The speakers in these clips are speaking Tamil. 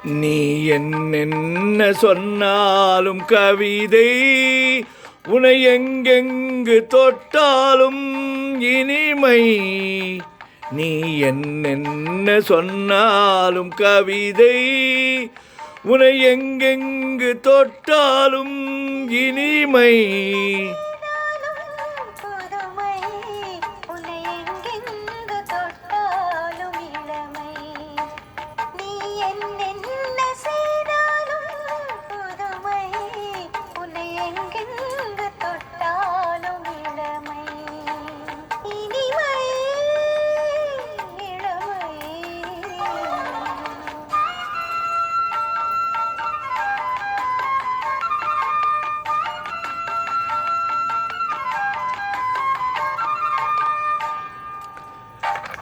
நீ என்ன சொன்னாலும் கவிதை, உனை எங்கெங்கு தொட்டாலும் இனிமை. நீ என்ன சொன்னாலும் கவிதை, உனை எங்கெங்கு தொட்டாலும் இனிமை.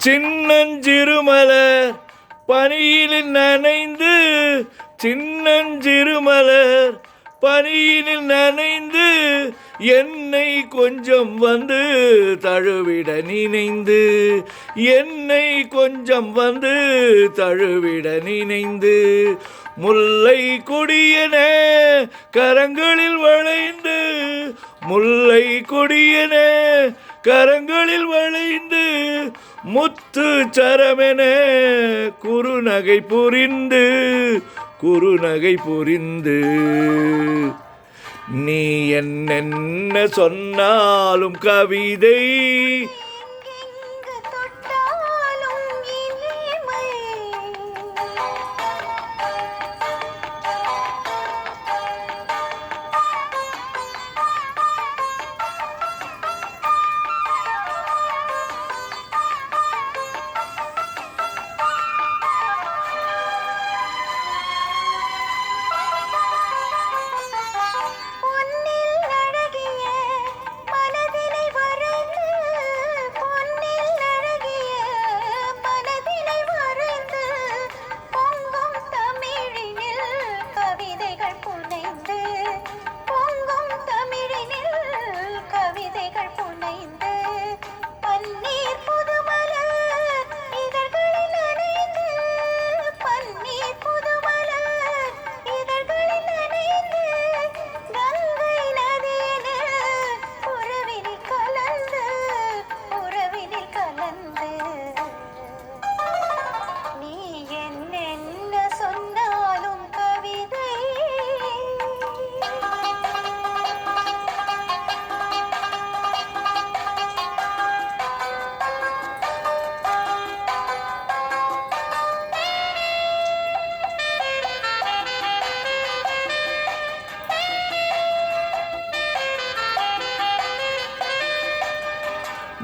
சின்னஞ்சிறுமலர் பனியில் நனைந்து, சின்னஞ்சிறுமலர் பனியில் நனைந்து, என்னை கொஞ்சம் வந்து தழுவிட நினைந்து, என்னை கொஞ்சம் வந்து தழுவிட நினைந்து, முல்லை கொடியன கரங்களில் வளைந்து, முல்லை கொடியன கரங்களில் வளைந்து, முத்து சரமென குறுநகை புரிந்து, குறுநகை புரிந்து. நீ என்ன சொன்னாலும் கவிதை,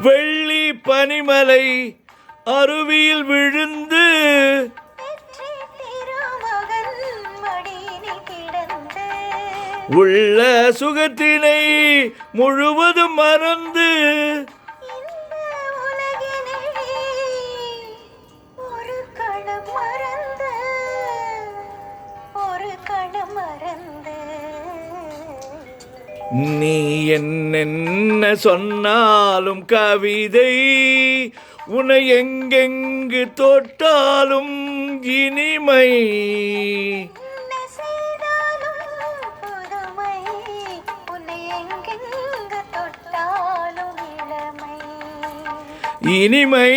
வெள்ளி பனிமலை அருவியில் விழுந்து, உள்ள சுகத்தினை முழுவதும் மறந்து, நீ என்ன சொன்னாலும் கவிதை, உனை எங்கெங்கு தொட்டாலும் இனிமை. இனிமை.